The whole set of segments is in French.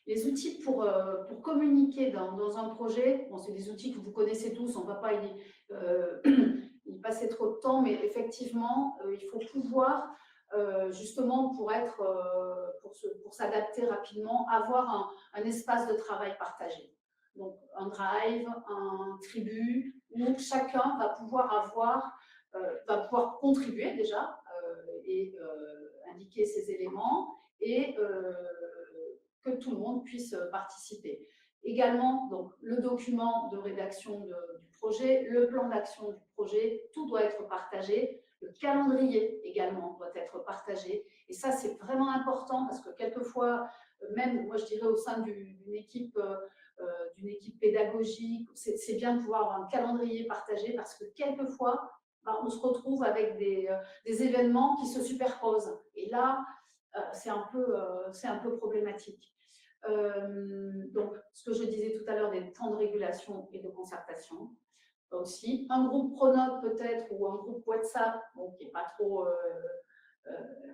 Les outils pour communiquer dans un projet, bon, c'est des outils que vous connaissez tous, on ne va pas y passer trop de temps, mais effectivement, il faut pouvoir, justement, pour s'adapter rapidement, avoir un espace de travail partagé. Donc, un drive, un tribu, où chacun va pouvoir contribuer déjà et indiquer ses éléments et que tout le monde puisse participer. Également, donc, le document de rédaction du projet, le plan d'action du projet, tout doit être partagé. Le calendrier également doit être partagé. Et ça, c'est vraiment important parce que quelquefois, même moi je dirais au sein d'une équipe pédagogique, c'est bien de pouvoir avoir un calendrier partagé parce que quelquefois, on se retrouve avec des événements qui se superposent. Et là, c'est un peu problématique. Donc, ce que je disais tout à l'heure des temps de régulation et de concertation. Aussi, un groupe Pronote peut-être ou un groupe WhatsApp, bon, qui n'est pas trop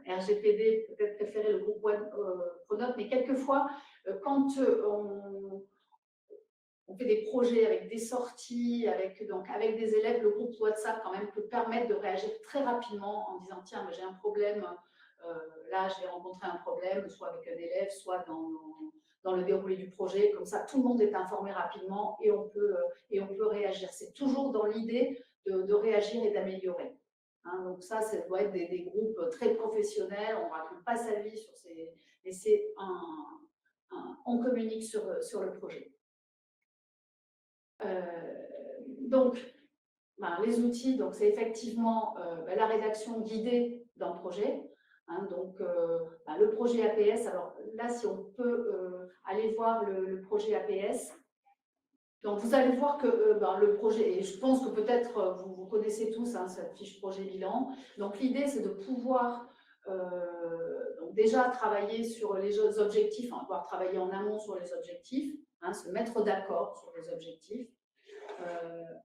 RGPD, peut-être préférer le groupe Pronote, mais quelquefois, quand on fait des projets avec des sorties, avec des élèves, le groupe WhatsApp quand même peut permettre de réagir très rapidement en disant tiens, j'ai un problème, là j'ai rencontré un problème, soit avec un élève, soit dans le déroulé du projet. Comme ça, tout le monde est informé rapidement et on peut réagir. C'est toujours dans l'idée de réagir et d'améliorer. Hein, donc ça doit être des groupes très professionnels, on ne raconte pas sa vie sur ces... Mais c'est on communique sur le projet. Donc, les outils, donc c'est effectivement la rédaction guidée d'un projet. Hein, donc, le projet APS, alors là, si on peut aller voir le projet APS, donc vous allez voir que le projet, et je pense que peut-être vous connaissez tous cette fiche projet bilan. Donc l'idée, c'est de pouvoir donc déjà travailler sur les objectifs, pouvoir travailler en amont sur les objectifs, se mettre d'accord sur les objectifs.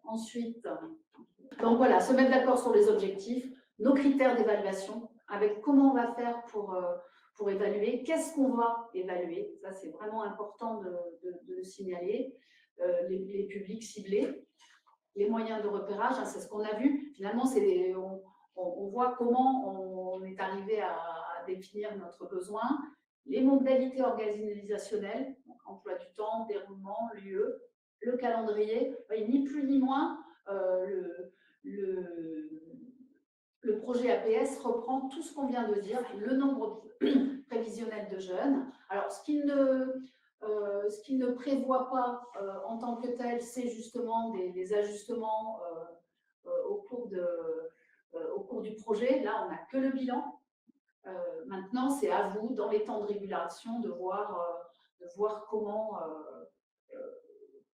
Ensuite, donc voilà, se mettre d'accord sur les objectifs, nos critères d'évaluation, avec comment on va faire pour évaluer, qu'est-ce qu'on va évaluer, ça c'est vraiment important de le signaler, les publics ciblés, les moyens de repérage, c'est ce qu'on a vu, finalement on voit comment on est arrivé à définir notre besoin, les modalités organisationnelles, donc emploi du temps, déroulement, lieu, le calendrier, ni plus ni moins, le projet APS reprend tout ce qu'on vient de dire, le nombre prévisionnel de jeunes. Alors, ce qu'il ne prévoit pas en tant que tel, c'est justement des ajustements au cours du projet. Là, on n'a que le bilan. Maintenant, c'est à vous, dans les temps de régulation, de voir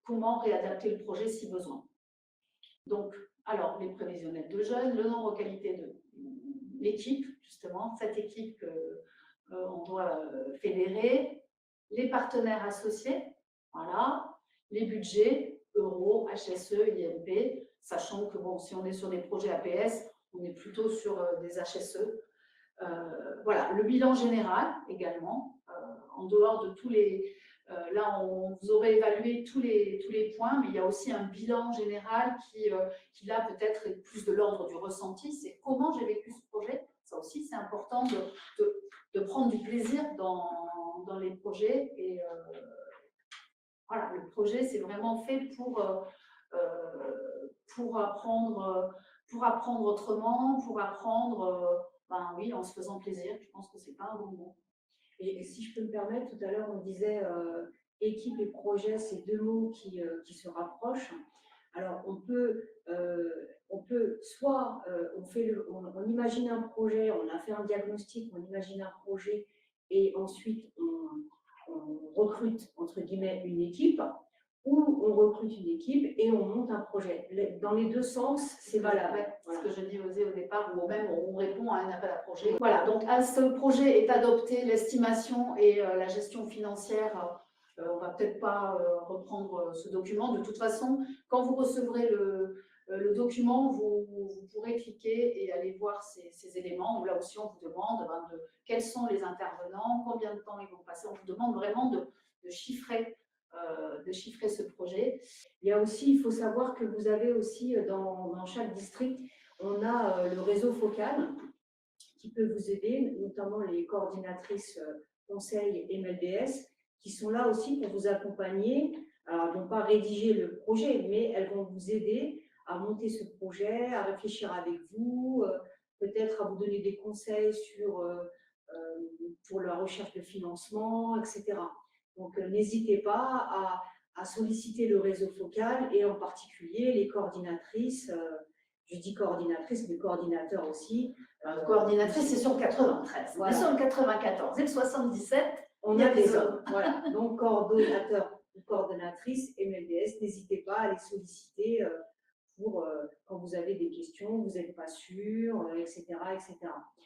comment réadapter le projet si besoin. Donc, alors, les prévisionnels de jeunes, le nombre qualité de l'équipe, justement, cette équipe qu'on doit fédérer, les partenaires associés, voilà, les budgets, euros, HSE, IMP, sachant que, bon, si on est sur des projets APS, on est plutôt sur des HSE. Voilà, le bilan général également, en dehors de tous les... là, vous aurez évalué tous les points, mais il y a aussi un bilan général qui là, peut-être est plus de l'ordre du ressenti. C'est comment j'ai vécu ce projet. Ça aussi, c'est important de prendre du plaisir dans les projets. Et voilà, le projet, c'est vraiment fait pour apprendre autrement, pour apprendre, oui, en se faisant plaisir. Je pense que c'est pas un bon mot. Et si je peux me permettre, tout à l'heure, on disait équipe et projet, c'est deux mots qui se rapprochent. Alors, on peut soit on imagine un projet, on a fait un diagnostic, on imagine un projet et ensuite on recrute, entre guillemets, une équipe, ou on recrute une équipe et on monte un projet. Dans les deux sens, c'est valable. Ouais, voilà. Ce que je disais au départ, ou même on répond à un appel à projet. Voilà, donc ce projet est adopté, l'estimation et la gestion financière, on ne va peut-être pas reprendre ce document. De toute façon, quand vous recevrez le document, vous pourrez cliquer et aller voir ces éléments. Là aussi, on vous demande quels sont les intervenants, combien de temps ils vont passer. On vous demande vraiment de chiffrer ce projet. Il y a aussi, il faut savoir que vous avez aussi dans chaque district, on a le réseau focal qui peut vous aider, notamment les coordinatrices conseil et MLDS, qui sont là aussi pour vous accompagner. Alors, elles ne vont pas rédiger le projet, mais elles vont vous aider à monter ce projet, à réfléchir avec vous, peut-être à vous donner des conseils pour la recherche de financement, etc. Donc, n'hésitez pas à solliciter le réseau focal et en particulier les coordinatrices. Je dis coordinatrices, mais coordinateurs aussi. Coordinatrice, c'est sur le 93. Voilà. Mais sur le 94 et le 77, on a des hommes. Voilà. Donc, coordonnateur ou coordonnatrice MLDS, n'hésitez pas à les solliciter pour quand vous avez des questions, vous n'êtes pas sûr, etc., etc.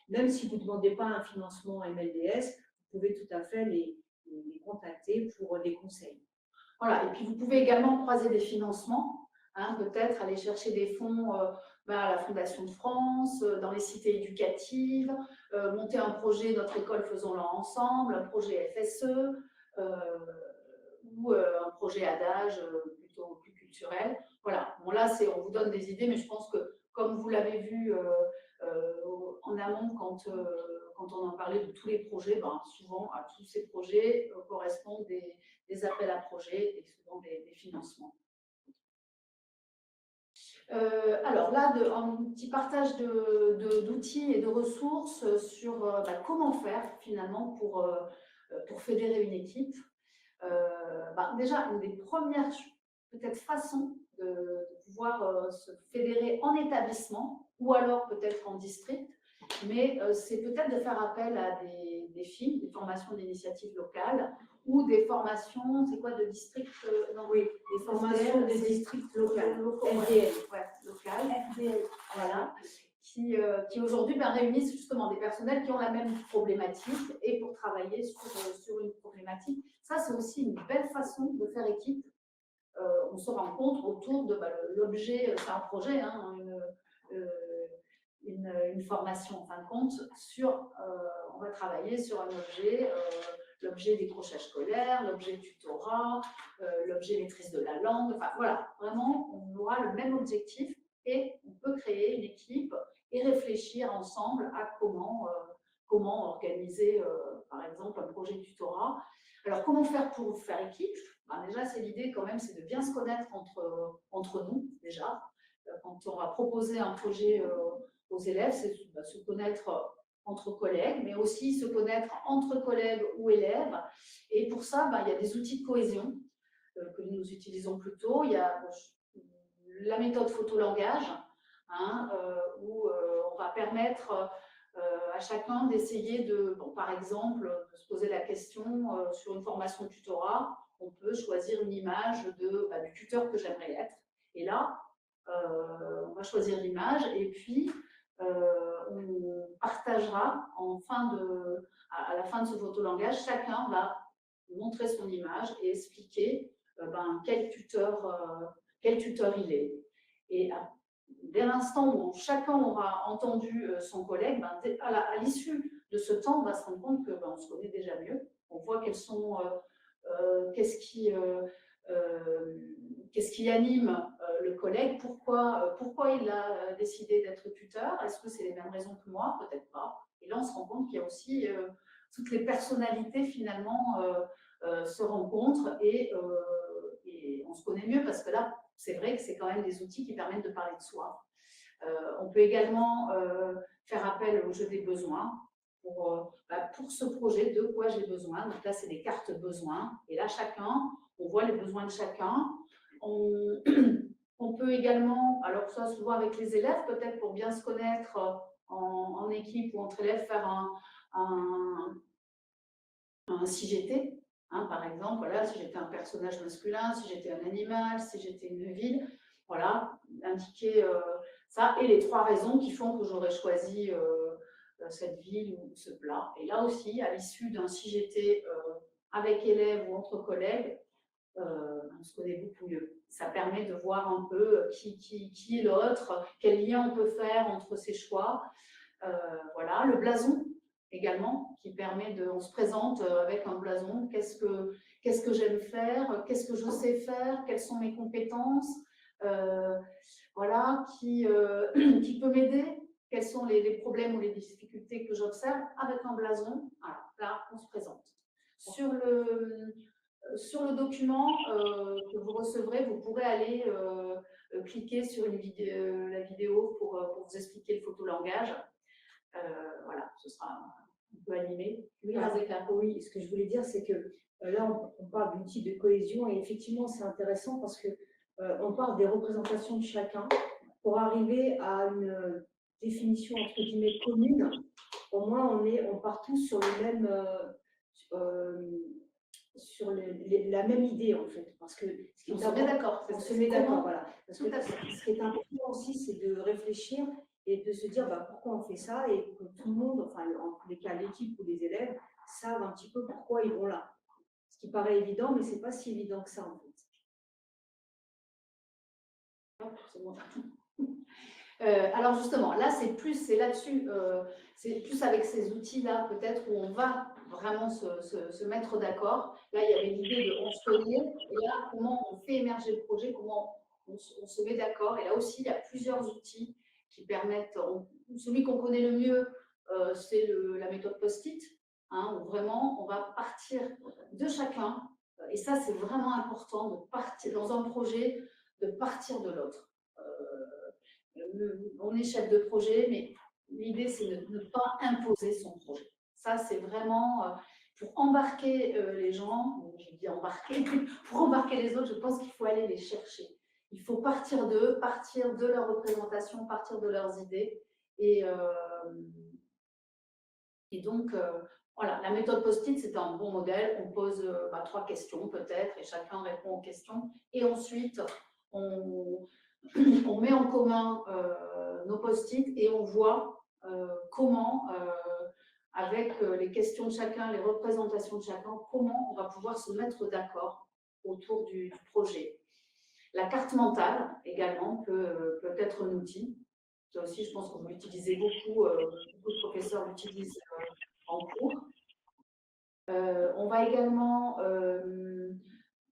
Même si vous ne demandez pas un financement MLDS, vous pouvez tout à fait les contacter pour des conseils. Voilà. Et puis, vous pouvez également croiser des financements. Peut-être aller chercher des fonds à la Fondation de France, dans les cités éducatives, monter un projet Notre école faisons-le ensemble, un projet FSE ou un projet ADAGE plutôt plus culturel. Voilà, bon là on vous donne des idées, mais je pense que comme vous l'avez vu en amont quand on en parlait de tous les projets, souvent à tous ces projets correspondent des appels à projets et souvent des financements. Alors là, un petit partage d'outils et de ressources sur comment faire finalement pour fédérer une équipe. Déjà, une des premières peut-être façons de pouvoir se fédérer en établissement ou alors peut-être en district, mais c'est peut-être de faire appel à des FIM, des formations d'initiatives locales, ou des formations, c'est quoi, de district oui, des formations de districts locales, FDL. Ouais, locales, FDL, voilà, qui aujourd'hui réunissent justement des personnels qui ont la même problématique et pour travailler sur une problématique. Ça, c'est aussi une belle façon de faire équipe. On se rencontre autour de l'objet, c'est un projet, une formation en fin de compte, on va travailler sur un objet, l'objet décrochage scolaire, l'objet tutorat, l'objet maîtrise de la langue, enfin voilà, vraiment on aura le même objectif et on peut créer une équipe et réfléchir ensemble à comment organiser par exemple un projet tutorat. Alors comment faire pour faire équipe? Déjà c'est l'idée quand même, c'est de bien se connaître entre nous déjà. Quand on va proposer un projet aux élèves, c'est se connaître entre collègues, mais aussi se connaître entre collègues ou élèves. Et pour ça, il y a des outils de cohésion que nous utilisons plutôt. Il y a la méthode photolangage, où on va permettre à chacun d'essayer par exemple, de se poser la question sur une formation de tutorat, on peut choisir une image du tuteur que j'aimerais être. Et là, on va choisir l'image et puis on partagera à la fin de ce photolangage, chacun va montrer son image et expliquer quel tuteur il est. Et dès l'instant où chacun aura entendu son collègue, à l'issue de ce temps, on va se rendre compte qu'on se connaît déjà mieux. On voit qu'est-ce qui anime le collègue, pourquoi il a décidé d'être tuteur, est-ce que c'est les mêmes raisons que moi, peut-être pas. Et là, on se rend compte qu'il y a aussi toutes les personnalités finalement se rencontrent et on se connaît mieux parce que là, c'est vrai que c'est quand même des outils qui permettent de parler de soi. On peut également faire appel au jeu des besoins pour ce projet, de quoi j'ai besoin. Donc là, c'est des cartes besoins. Et là, on voit les besoins de chacun. On peut également, alors ça souvent avec les élèves, peut-être pour bien se connaître en équipe ou entre élèves, faire un CGT. Par exemple, voilà, si j'étais un personnage masculin, si j'étais un animal, si j'étais une ville, voilà, indiquer ça et les 3 raisons qui font que j'aurais choisi cette ville ou ce plat. Et là aussi, à l'issue d'un CGT avec élèves ou entre collègues, on se connaît beaucoup mieux. Ça permet de voir un peu qui est l'autre, quel lien on peut faire entre ces choix. Voilà, le blason également, qui permet de, on se présente avec un blason, qu'est-ce que j'aime faire, qu'est-ce que je sais faire, quelles sont mes compétences, voilà, qui peut m'aider, quels sont les problèmes ou les difficultés que j'observe, avec un blason, voilà, là on se présente. Sur le document que vous recevrez, vous pourrez aller cliquer sur la vidéo pour vous expliquer le photolangage. Voilà, ce sera un peu animé. Oui, oui, ce que je voulais dire, c'est que là, on parle d'outils de cohésion et effectivement, c'est intéressant parce que on parle des représentations de chacun pour arriver à une définition entre guillemets commune. Au moins, on part tous sur le même, sur la même idée en fait, parce que on se met d'accord. On se met d'accord, voilà. Parce que ce qui est important aussi, c'est de réfléchir et de se dire pourquoi on fait ça et que tout le monde, enfin en tous les cas l'équipe ou les élèves, savent un petit peu pourquoi ils vont là. Ce qui paraît évident, mais c'est pas si évident que ça en fait. Alors justement, là c'est là-dessus, c'est plus avec ces outils-là peut-être où on va vraiment se mettre d'accord. Là, il y avait l'idée de on se connaît, et là, comment on fait émerger le projet, comment on se met d'accord. Et là aussi, il y a plusieurs outils qui permettent, celui qu'on connaît le mieux, c'est la méthode post-it, où vraiment on va partir de chacun, et ça c'est vraiment important de partir dans un projet, de partir de l'autre. On est chef de projet, mais l'idée, c'est de ne pas imposer son projet. Ça, c'est vraiment pour embarquer les gens, je dis embarquer, pour embarquer les autres, je pense qu'il faut aller les chercher. Il faut partir d'eux, partir de leur représentation, partir de leurs idées. Et donc, voilà, la méthode post-it, c'est un bon modèle. On pose 3 questions peut-être, et chacun répond aux questions. Et ensuite, on met en commun nos post-it et on voit comment, avec les questions de chacun, les représentations de chacun, comment on va pouvoir se mettre d'accord autour du projet. La carte mentale, également, peut être un outil. Ça aussi, je pense que vous l'utilisez beaucoup, beaucoup de professeurs l'utilisent en cours. On va également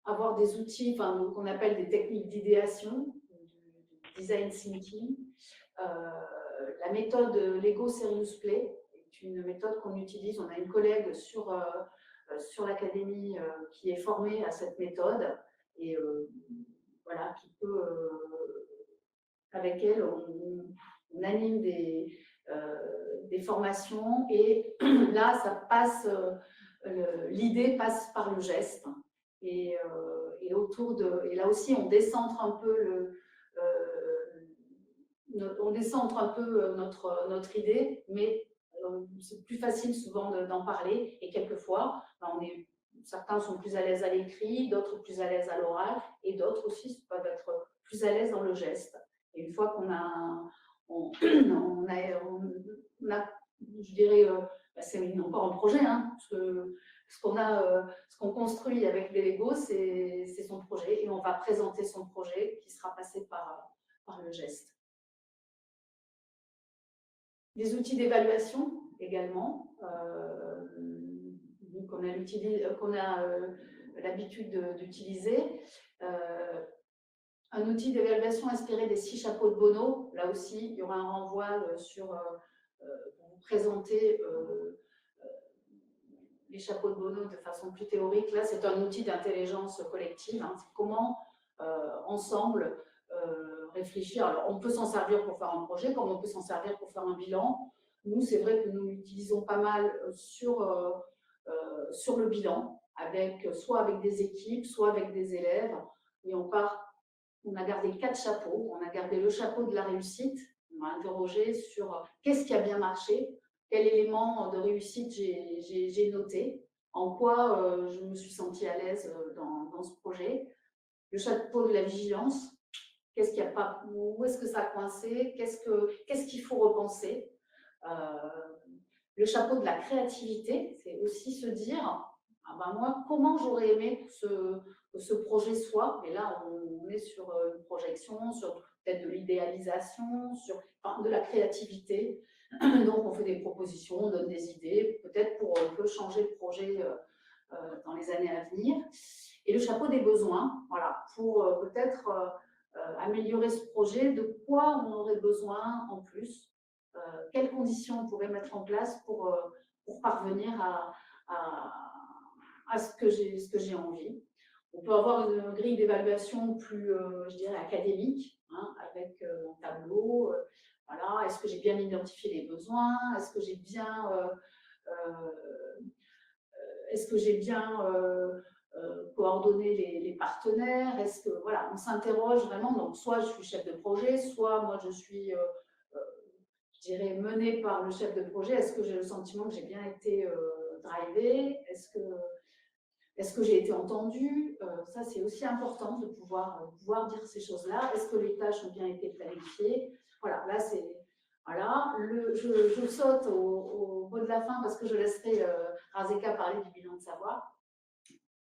avoir des outils qu'on appelle des techniques d'idéation, design thinking. La méthode Lego Serious Play est une méthode qu'on utilise. On a une collègue sur l'académie qui est formée à cette méthode et voilà, qui peut, avec elle, on anime des formations et là, ça passe, l'idée passe par le geste et là aussi, on décentre un peu notre idée, mais c'est plus facile souvent d'en parler. Et quelquefois, certains sont plus à l'aise à l'écrit, d'autres plus à l'aise à l'oral, et d'autres aussi peuvent être plus à l'aise dans le geste. Et une fois qu'on a, je dirais, c'est encore un projet, parce que ce qu'on construit avec des Legos, c'est son projet, et on va présenter son projet qui sera passé par le geste. Des outils d'évaluation également, qu'on a l'habitude d'utiliser. Un outil d'évaluation inspiré des 6 chapeaux de Bono. Là aussi, il y aura un renvoi pour vous présenter les chapeaux de Bono de façon plus théorique. Là, c'est un outil d'intelligence collective. C'est comment, ensemble, réfléchir. Alors, on peut s'en servir pour faire un projet, comme on peut s'en servir pour faire un bilan. Nous, c'est vrai que nous l'utilisons pas mal sur le bilan, soit avec des équipes, soit avec des élèves. Et on a gardé 4 chapeaux. On a gardé le chapeau de la réussite. On a interrogé sur qu'est-ce qui a bien marché, quel élément de réussite j'ai noté, en quoi je me suis sentie à l'aise dans ce projet. Le chapeau de la vigilance, qu'est-ce qu'il y a pas, où est-ce que ça a coincé, qu'est-ce qu'il faut repenser. Le chapeau de la créativité, c'est aussi se dire, moi, comment j'aurais aimé que que ce projet soit, et là on est sur une projection, sur peut-être de l'idéalisation, sur de la créativité. Donc on fait des propositions, on donne des idées, peut-être pour un peu changer le projet dans les années à venir. Et le chapeau des besoins, voilà, pour peut-être améliorer ce projet, de quoi on aurait besoin en plus, quelles conditions on pourrait mettre en place pour parvenir à ce que j'ai envie. On peut avoir une grille d'évaluation plus, je dirais, académique, hein, avec un tableau. Voilà, est-ce que j'ai bien identifié les besoins? Est-ce que j'ai bien coordonné les partenaires? Est-ce que voilà, on s'interroge vraiment. Donc, soit je suis chef de projet, soit moi je suis, je dirais, menée par le chef de projet. Est-ce que j'ai le sentiment que j'ai bien été drivée? Est-ce que j'ai été entendue? Ça, c'est aussi important de pouvoir dire ces choses-là. Est-ce que les tâches ont bien été planifiées? Voilà, là, c'est. Voilà, je saute au mot de la fin parce que je laisserai Razeka parler du bilan de savoir.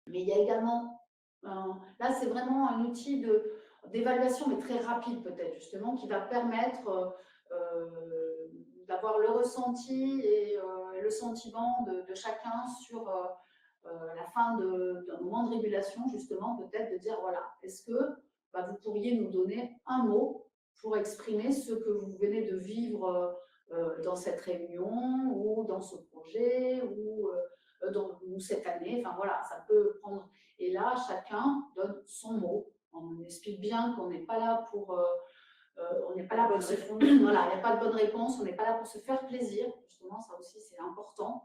Mais il y a également, là, c'est vraiment un outil d'évaluation, mais très rapide peut-être, justement, qui va permettre d'avoir le ressenti et le sentiment de chacun sur la fin d'un moment de régulation, justement, peut-être de dire, voilà, est-ce que vous pourriez nous donner un mot pour exprimer ce que vous venez de vivre dans cette réunion ou dans ce projet ou cette année, enfin voilà, ça peut prendre. Et là, chacun donne son mot. On explique bien qu'on n'est pas là pour. On n'est pas là pour se faire. Voilà, il n'y a pas de bonne réponse, on n'est pas là pour se faire plaisir. Justement, ça aussi, c'est important.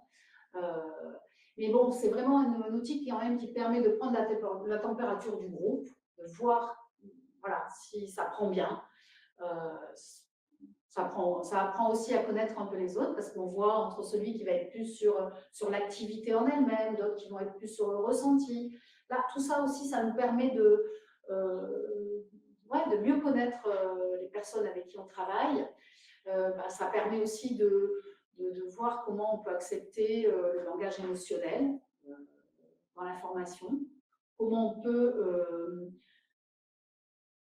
Mais bon, c'est vraiment un outil qui permet de prendre la température du groupe, de voir voilà, si ça prend bien. Ça apprend aussi à connaître un peu les autres parce qu'on voit entre celui qui va être plus sur l'activité en elle-même, d'autres qui vont être plus sur le ressenti. Là, tout ça aussi, ça nous permet de mieux connaître les personnes avec qui on travaille. Ça permet aussi de voir comment on peut accepter le langage émotionnel dans la formation, comment on peut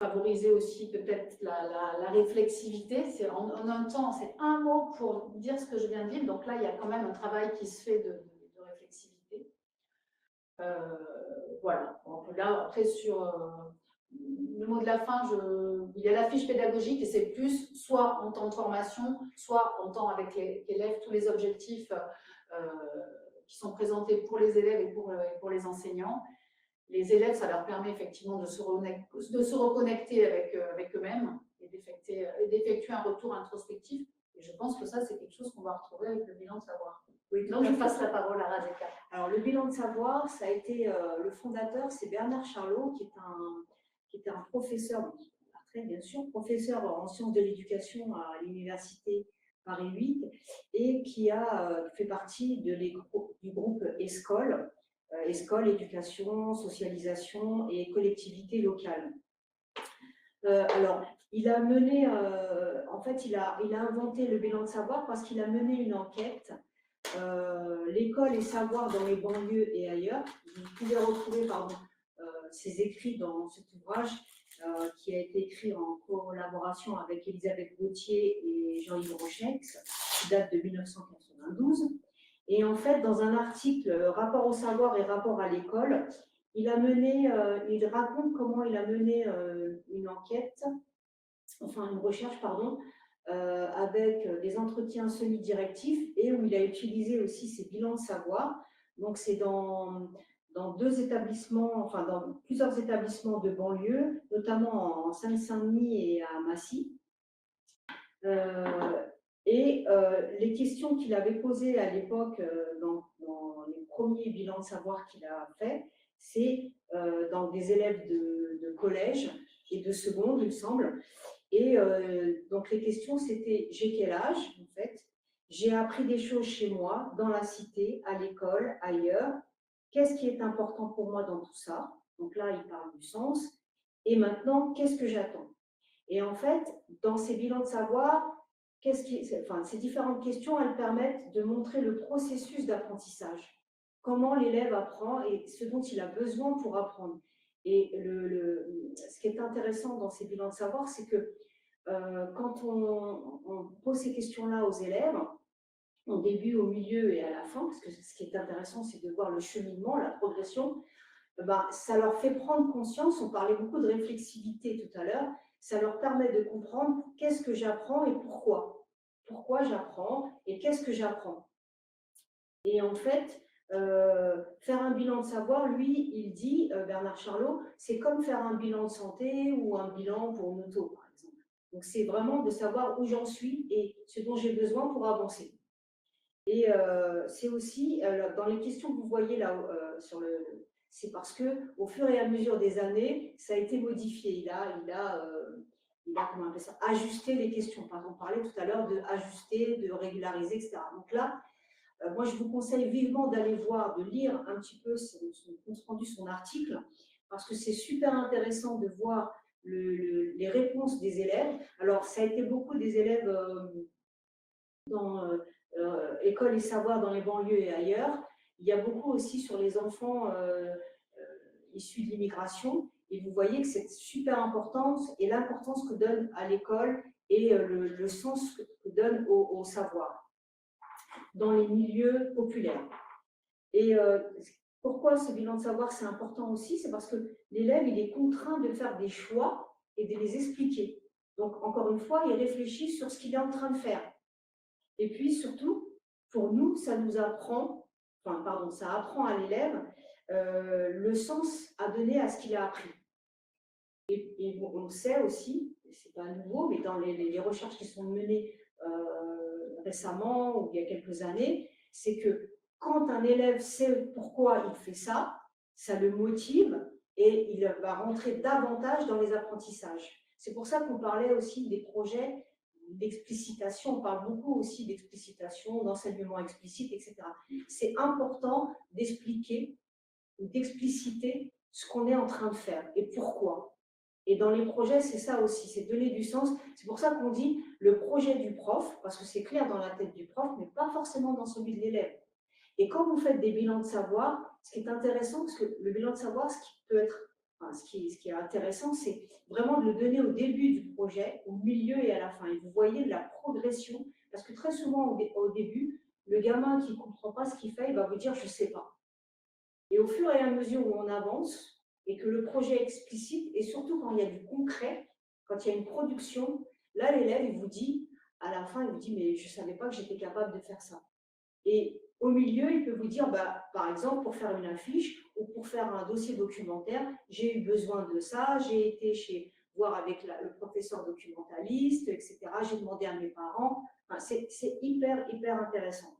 favoriser aussi peut-être la réflexivité. C'est en un temps, c'est un mot pour dire ce que je viens de dire. Donc là, il y a quand même un travail qui se fait de réflexivité. Voilà. Donc là, après, sur le mot de la fin, il y a la fiche pédagogique et c'est plus soit en temps de formation, soit en temps avec les élèves, tous les objectifs qui sont présentés pour les élèves et pour les enseignants. Les élèves, ça leur permet effectivement de se reconnecter avec eux-mêmes et d'effectuer un retour introspectif. Et je pense que ça, c'est quelque chose qu'on va retrouver avec le bilan de savoir. Oui, donc je passe la parole à Razeka. Alors, le bilan de savoir, ça a été le fondateur, c'est Bernard Charlot, qui était un professeur, très bien sûr, professeur en sciences de l'éducation à l'université Paris 8 et qui a fait partie du groupe ESCOL, éducation, socialisation et collectivité locale. Alors, il a mené, en fait, il a inventé le bilan de savoir parce qu'il a mené une enquête, l'école et savoir dans les banlieues et ailleurs. Vous pouvez retrouver ses écrits dans cet ouvrage qui a été écrit en collaboration avec Elisabeth Gauthier et Jean-Yves Rochex, qui date de 1992. Et en fait, dans un article Rapport au savoir et rapport à l'école, il raconte comment il a mené une recherche, avec des entretiens semi-directifs et où il a utilisé aussi ses bilans de savoir. Donc, c'est dans plusieurs établissements de banlieue, notamment en Seine-Saint-Denis et à Massy. Les questions qu'il avait posées à l'époque dans les premiers bilans de savoir qu'il a fait, c'est dans des élèves de collège et de seconde, il me semble. Et donc les questions, c'était « J'ai quel âge, en fait? J'ai appris des choses chez moi, dans la cité, à l'école, ailleurs. Qu'est-ce qui est important pour moi dans tout ça ?» Donc là, il parle du sens. Et maintenant, qu'est-ce que j'attends? Et en fait, dans ces bilans de savoir, ces différentes questions, elles permettent de montrer le processus d'apprentissage. Comment l'élève apprend et ce dont il a besoin pour apprendre. Et ce qui est intéressant dans ces bilans de savoir, c'est que quand on pose ces questions-là aux élèves, au début, au milieu et à la fin, parce que ce qui est intéressant, c'est de voir le cheminement, la progression, ben, ça leur fait prendre conscience, on parlait beaucoup de réflexivité tout à l'heure, ça leur permet de comprendre qu'est-ce que j'apprends et pourquoi. Pourquoi j'apprends et qu'est-ce que j'apprends. Et en fait, faire un bilan de savoir, lui, il dit, Bernard Charlot, c'est comme faire un bilan de santé ou un bilan pour une auto, par exemple. Donc, c'est vraiment de savoir où j'en suis et ce dont j'ai besoin pour avancer. Et c'est aussi, dans les questions que vous voyez là, c'est parce que au fur et à mesure des années, ça a été modifié. Comment on appelle ça, ajusté les questions. Par exemple, on parlait tout à l'heure de ajuster, de régulariser, etc. Donc là, moi, je vous conseille vivement d'aller voir, de lire un petit peu son compte rendu, son article, parce que c'est super intéressant de voir les réponses des élèves. Alors, ça a été beaucoup des élèves dans école et savoir dans les banlieues et ailleurs. Il y a beaucoup aussi sur les enfants issus de l'immigration. Et vous voyez que c'est super important et l'importance que donne à l'école et le sens que donne au savoir dans les milieux populaires. Et pourquoi ce bilan de savoir c'est important aussi? C'est parce que l'élève il est contraint de faire des choix et de les expliquer. Donc encore une fois, il réfléchit sur ce qu'il est en train de faire. Et puis surtout, pour nous, ça nous apprend, ça apprend à l'élève le sens à donner à ce qu'il a appris. Et on sait aussi, c'est pas nouveau, mais dans les recherches qui sont menées récemment ou il y a quelques années, c'est que quand un élève sait pourquoi il fait ça, ça le motive et il va rentrer davantage dans les apprentissages. C'est pour ça qu'on parlait aussi des projets d'explicitation, on parle beaucoup aussi d'explicitation, d'enseignement explicite, etc. C'est important d'expliquer ou d'expliciter ce qu'on est en train de faire et pourquoi. Et dans les projets, c'est ça aussi, c'est donner du sens. C'est pour ça qu'on dit le projet du prof, parce que c'est clair dans la tête du prof, mais pas forcément dans celui de l'élève. Et quand vous faites des bilans de savoir, ce qui est intéressant, parce que le bilan de savoir, ce qui peut être, ce qui est intéressant, c'est vraiment de le donner au début du projet, au milieu et à la fin. Et vous voyez de la progression, parce que très souvent au début, le gamin qui ne comprend pas ce qu'il fait, il va vous dire je ne sais pas. Et au fur et à mesure où on avance, et que le projet est explicite, et surtout quand il y a du concret, quand il y a une production, là, l'élève, il vous dit, à la fin, il vous dit, mais je ne savais pas que j'étais capable de faire ça. Et au milieu, il peut vous dire, bah, par exemple, pour faire une affiche ou pour faire un dossier documentaire, j'ai eu besoin de ça, j'ai été voir avec le professeur documentaliste, etc. J'ai demandé à mes parents. Enfin, c'est hyper, hyper intéressant.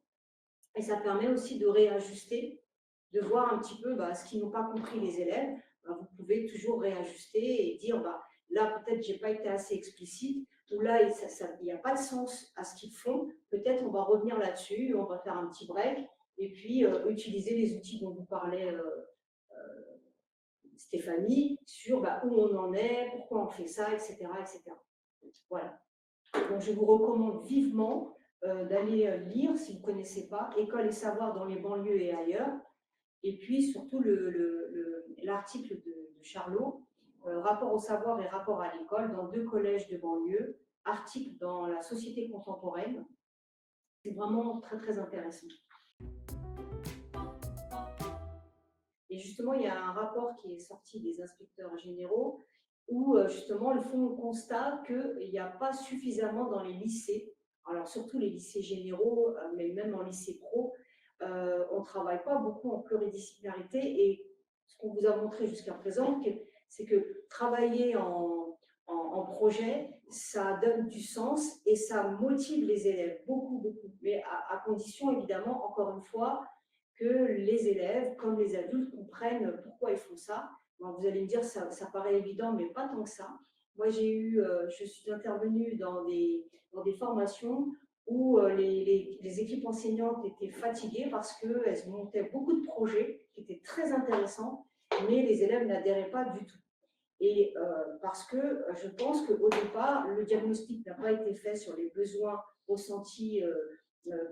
Et ça permet aussi de réajuster, de voir un petit peu ce qu'ils n'ont pas compris les élèves. Vous pouvez toujours réajuster et dire, là, peut-être, je n'ai pas été assez explicite, ou là, il n'y a pas de sens à ce qu'ils font. Peut-être, on va revenir là-dessus, on va faire un petit break, et puis utiliser les outils dont vous parlez, Stéphanie, sur où on en est, pourquoi on fait ça, etc. etc. Voilà. Donc, je vous recommande vivement d'aller lire, si vous ne connaissez pas, École et savoir dans les banlieues et ailleurs. Et puis, surtout, l'article de Charlot, Rapport au savoir et rapport à l'école dans 2 collèges de banlieue, article dans la société contemporaine. C'est vraiment très, très intéressant. Et justement, il y a un rapport qui est sorti des inspecteurs généraux où justement ils font le constat qu'il n'y a pas suffisamment dans les lycées, alors surtout les lycées généraux, mais même en lycée pro, on ne travaille pas beaucoup en pluridisciplinarité. Et ce qu'on vous a montré jusqu'à présent, c'est que travailler en projet, ça donne du sens et ça motive les élèves, beaucoup, beaucoup. Mais à condition, évidemment, encore une fois, que les élèves, comme les adultes, comprennent pourquoi ils font ça. Alors, vous allez me dire, ça paraît évident, mais pas tant que ça. Moi, je suis intervenue dans des formations où les équipes enseignantes étaient fatiguées parce qu'elles montaient beaucoup de projets qui étaient très intéressants, mais les élèves n'adhéraient pas du tout. Et parce que je pense qu'au départ, le diagnostic n'a pas été fait sur les besoins ressentis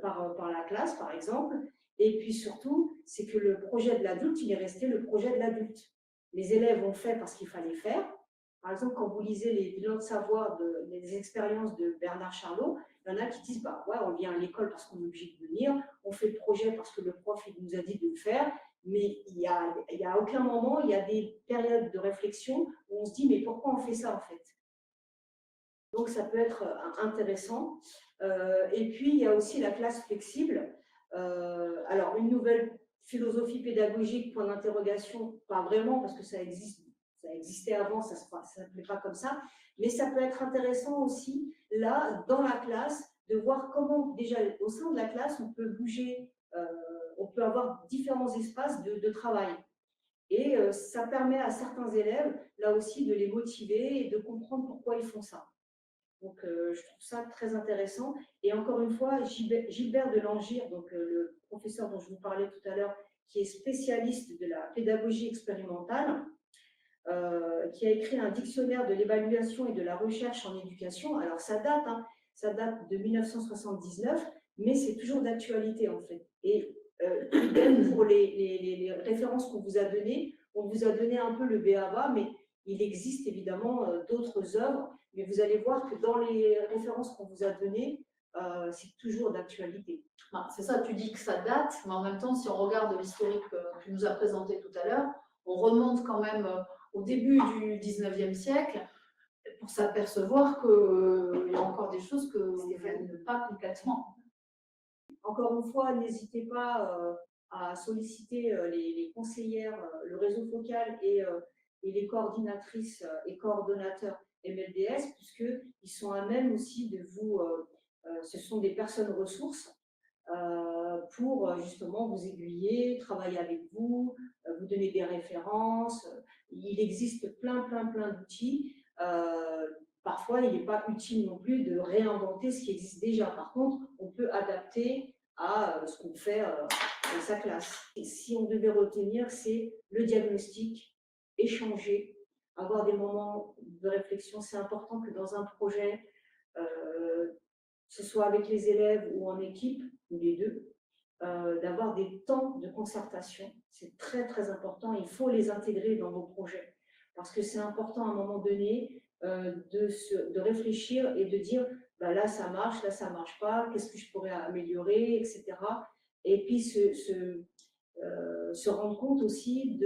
par la classe, par exemple. Et puis surtout, c'est que le projet de l'adulte, il est resté le projet de l'adulte. les élèves ont fait parce qu'il fallait faire. Par exemple, quand vous lisez les bilans de savoir des expériences de Bernard Charlot, il y en a qui disent bah, ouais, on vient à l'école parce qu'on est obligé de venir, on fait le projet parce que le prof il nous a dit de le faire, mais il y a aucun moment, il y a des périodes de réflexion où on se dit mais pourquoi on fait ça en fait? Donc ça peut être intéressant. Et puis il y a aussi la classe flexible. Alors une nouvelle philosophie pédagogique, point d'interrogation, pas vraiment parce que ça existe, ça existait avant, ça ne s'appelait pas comme ça, mais ça peut être intéressant aussi là dans la classe de voir comment déjà au sein de la classe on peut bouger, on peut avoir différents espaces de travail. Et ça permet à certains élèves là aussi de les motiver et de comprendre pourquoi ils font ça. Donc, je trouve ça très intéressant. Et encore une fois, Gilbert de Langire, donc, le professeur dont je vous parlais tout à l'heure, qui est spécialiste de la pédagogie expérimentale, qui a écrit un dictionnaire de l'évaluation et de la recherche en éducation. Alors, ça date de 1979, mais c'est toujours d'actualité, en fait. Et idem pour les références qu'on vous a données, on vous a donné un peu le b.a.-ba, mais il existe évidemment d'autres œuvres, mais vous allez voir que dans les références qu'on vous a données, c'est toujours d'actualité. C'est ça, tu dis que ça date, mais en même temps, si on regarde l'historique que tu nous as présenté tout à l'heure, on remonte quand même au début du 19e siècle pour s'apercevoir qu'il y a encore des choses que ne viennent pas complètement. Encore une fois, n'hésitez pas à solliciter les conseillères, le réseau focal et les coordinatrices et coordonnateurs MLDS, puisqu'ils sont à même aussi de vous, ce sont des personnes ressources pour justement vous aiguiller, travailler avec vous, vous donner des références. Il existe plein d'outils. Parfois, il n'est pas utile non plus de réinventer ce qui existe déjà. Par contre, on peut adapter à ce qu'on fait dans sa classe. Et si on devait retenir, c'est le diagnostic, échanger, avoir des moments de réflexion. C'est important que dans un projet, ce soit avec les élèves ou en équipe, ou les deux, d'avoir des temps de concertation. C'est très important. Il faut les intégrer dans vos projets parce que c'est important à un moment donné de réfléchir et de dire bah là ça marche pas, qu'est-ce que je pourrais améliorer, etc. Et puis se rendre compte aussi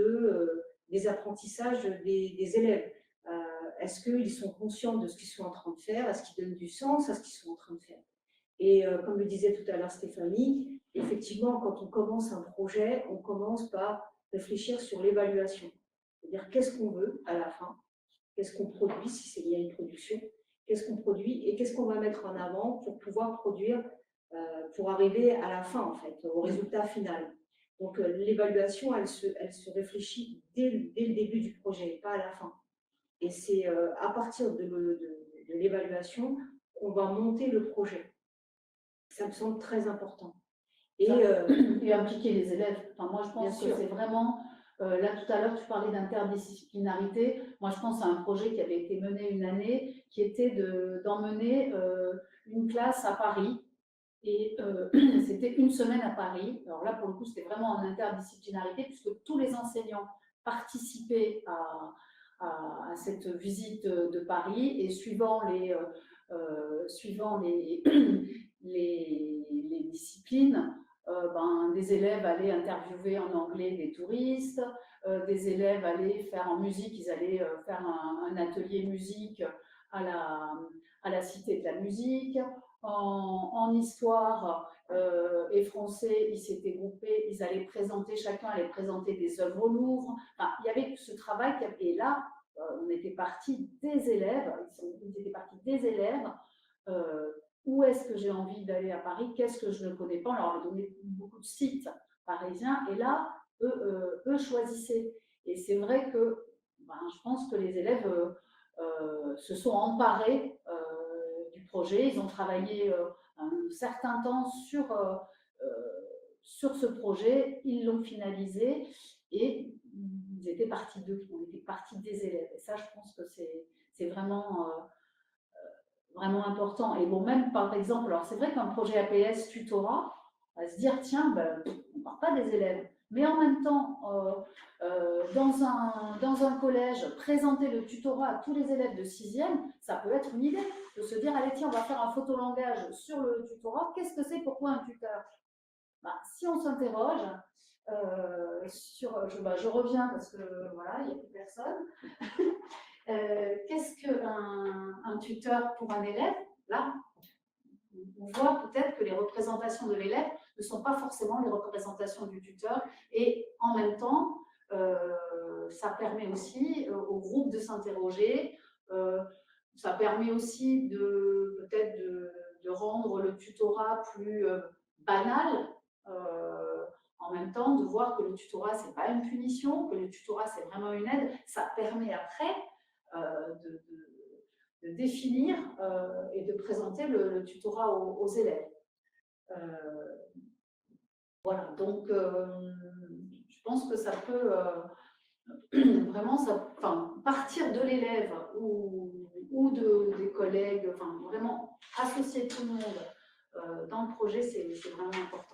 des apprentissages des élèves. Est-ce qu'ils sont conscients de ce qu'ils sont en train de faire? Est-ce qu'ils donnent du sens à ce qu'ils sont en train de faire? Et comme le disait tout à l'heure Stéphanie, effectivement, quand on commence un projet, on commence par réfléchir sur l'évaluation. C'est-à-dire qu'est-ce qu'on veut à la fin, qu'est-ce qu'on produit si c'est lié à une production, qu'est-ce qu'on produit et qu'est-ce qu'on va mettre en avant pour pouvoir produire, pour arriver à la fin, en fait, au résultat final. Donc l'évaluation, elle se réfléchit dès le début du projet, pas à la fin. Et c'est à partir de l'évaluation qu'on va monter le projet. Ça me semble très important. Et impliquer les élèves. Enfin, moi, je pense que c'est vraiment... là, tout à l'heure, tu parlais d'interdisciplinarité. Moi, je pense à un projet qui avait été mené une année, qui était d'emmener une classe à Paris. Et c'était une semaine à Paris. Alors là, pour le coup, c'était vraiment en interdisciplinarité, puisque tous les enseignants participaient à cette visite de Paris. Et suivant les disciplines, des élèves allaient interviewer en anglais des touristes, des élèves allaient faire en musique, ils allaient faire un atelier musique à la Cité de la musique. En histoire et français, ils s'étaient groupés, chacun allait présenter des œuvres au Louvre. Enfin, il y avait ce travail, et là, on était parti des élèves, ils étaient partis des élèves. Où est-ce que j'ai envie d'aller à Paris? Qu'est-ce que je ne connais pas? On leur a donné beaucoup de sites parisiens, et là, eux choisissaient. Et c'est vrai que je pense que les élèves se sont emparés du projet. Ils ont travaillé un certain temps sur ce projet, ils l'ont finalisé et ils étaient partis d'eux, on était partis des élèves. Et ça, je pense que c'est vraiment important. Et bon, même par exemple, alors c'est vrai qu'un projet APS tutorat, à se dire, tiens, ben, on ne parle pas des élèves. Mais en même temps, dans un collège, présenter le tutorat à tous les élèves de 6e, ça peut être une idée de se dire, allez, tiens, on va faire un photolangage sur le tutorat. Qu'est-ce que c'est? Pourquoi un tuteur? Ben, si on s'interroge je reviens parce que voilà, il n'y a plus personne. Qu'est-ce qu'un tuteur pour un élève? Là, on voit peut-être que les représentations de l'élève ne sont pas forcément les représentations du tuteur, et en même temps, ça permet aussi au groupe de s'interroger, ça permet aussi peut-être de rendre le tutorat plus banal, en même temps de voir que le tutorat c'est pas une punition, que le tutorat c'est vraiment une aide. Ça permet après de définir et de présenter le tutorat aux élèves. Voilà, donc je pense que ça peut vraiment partir de l'élève ou des collègues, vraiment associer tout le monde dans le projet, c'est vraiment important.